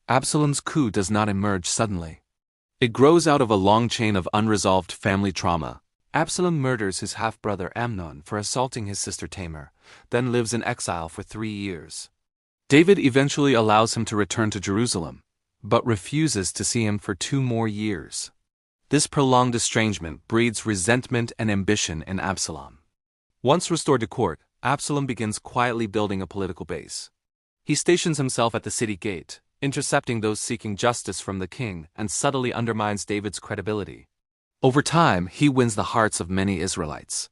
Absalom's coup does not emerge suddenly. It grows out of a long chain of unresolved family trauma. Absalom murders his half-brother Amnon for assaulting his sister Tamar, then lives in exile for 3 years. David eventually allows him to return to Jerusalem, but refuses to see him for 2 more years. This prolonged estrangement breeds resentment and ambition in Absalom. Once restored to court, Absalom begins quietly building a political base. He stations himself at the city gate, intercepting those seeking justice from the king, and subtly undermines David's credibility. Over time, he wins the hearts of many Israelites.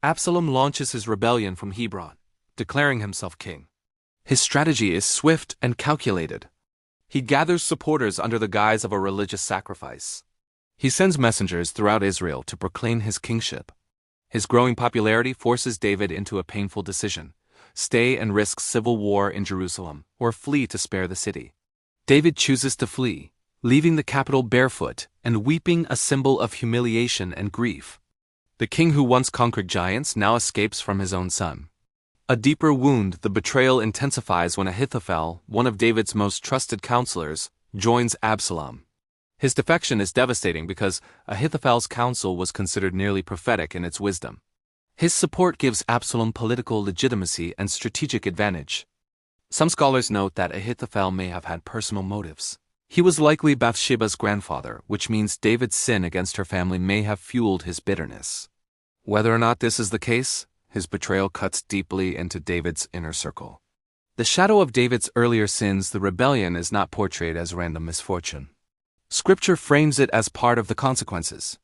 Absalom launches his rebellion from Hebron, declaring himself king. His strategy is swift and calculated. He gathers supporters under the guise of a religious sacrifice. He sends messengers throughout Israel to proclaim his kingship. His growing popularity forces David into a painful decision: stay and risk civil war in Jerusalem, or flee to spare the city. David chooses to flee, leaving the capital barefoot and weeping, a symbol of humiliation and grief. The king who once conquered giants now escapes from his own son. A deeper wound, the betrayal intensifies when Ahithophel, one of David's most trusted counselors, joins Absalom. His defection is devastating because Ahithophel's counsel was considered nearly prophetic in its wisdom. His support gives Absalom political legitimacy and strategic advantage. Some scholars note that Ahithophel may have had personal motives. He was likely Bathsheba's grandfather, which means David's sin against her family may have fueled his bitterness. Whether or not this is the case, his betrayal cuts deeply into David's inner circle. The shadow of David's earlier sins, the rebellion, is not portrayed as random misfortune. Scripture frames it as part of the consequences.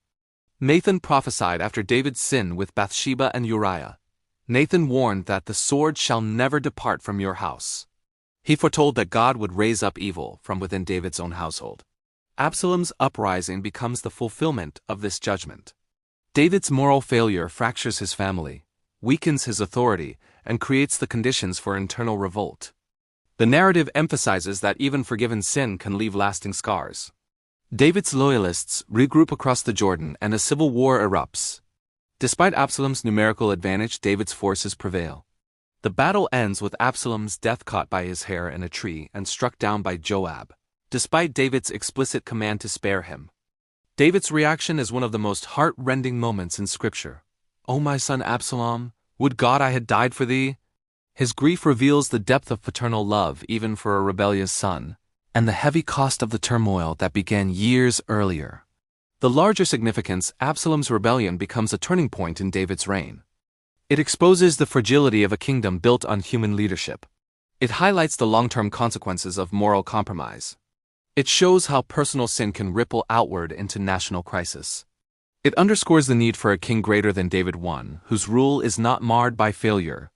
Nathan prophesied after David's sin with Bathsheba and Uriah. Nathan warned that the sword shall never depart from your house. He foretold that God would raise up evil from within David's own household. Absalom's uprising becomes the fulfillment of this judgment. David's moral failure fractures his family, weakens his authority, and creates the conditions for internal revolt. The narrative emphasizes that even forgiven sin can leave lasting scars. David's loyalists regroup across the Jordan and a civil war erupts. Despite Absalom's numerical advantage, David's forces prevail. The battle ends with Absalom's death, caught by his hair in a tree and struck down by Joab, despite David's explicit command to spare him. David's reaction is one of the most heart-rending moments in Scripture. "O my son Absalom, would God I had died for thee!" His grief reveals the depth of paternal love even for a rebellious son, and the heavy cost of the turmoil that began years earlier. The larger significance, Absalom's rebellion becomes a turning point in David's reign. It exposes the fragility of a kingdom built on human leadership. It highlights the long-term consequences of moral compromise. It shows how personal sin can ripple outward into national crisis. It underscores the need for a king greater than David, one whose rule is not marred by failure,